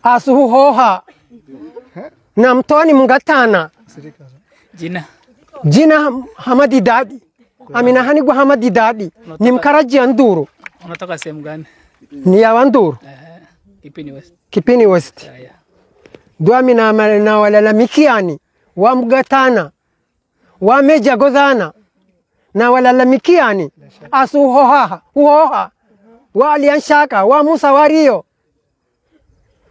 asuhoha na mtoni mungatana jina Hamadi Dadi Amina Hanigwa Hamadi Dadi ni mkaraji ya Nduru. Unatoka sehemu gani? Ni ya Nduru. Kipini West. Duami na walalamikiani wa mgatana wa meja godhana na walalamikiani asuhoha uhoha wa alianshaka wa Musa Wario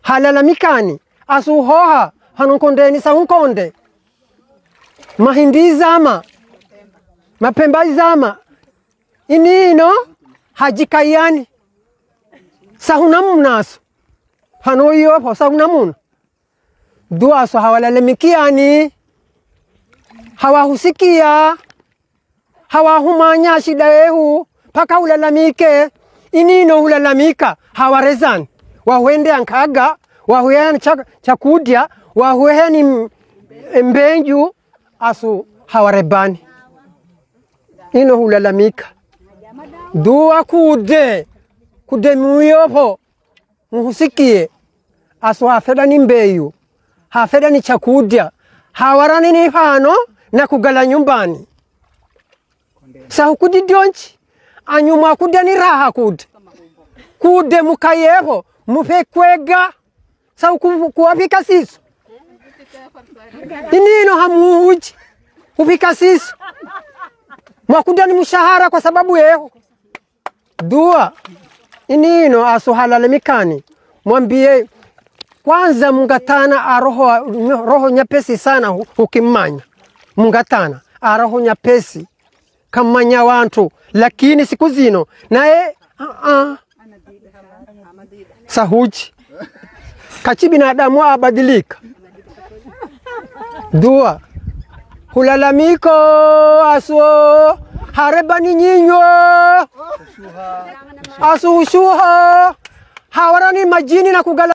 halalamikani asuhoha hanukondeni saunkonde mahindi zama mapemba zama inino hajikayani sahunamunasu hanoyo sahunamuna duaso hawalalamikiani hawahusikia hawahumanya shida yehu paka ulalamike inino ulalamika hawarezani wahuende ankaga wahuende chakudia wahuende mbenju asu hawarebani ino ulalamika dua kude muyopo muhusikie asu hafeda ni mbeyu hafeda ni chakudia hawarani ni hano na kugala nyumbani sahukudi dionchi anyuma kude ni raha kude mukayeho mufekwega kuwapika sisu inino hamuuji upika sisu mwakuda ni mshahara kwa sababu yeho dua inino asuhalalemikani mwambie kwanza mungatana roho nyapesi sana ukimanya mungatana roho nyapesi kamanya wantu lakini siku zino nae sahuji kachi binadamu abadilika dua hulalamiko aso harebani nyinyo asu ushuha hawarani majini na kugala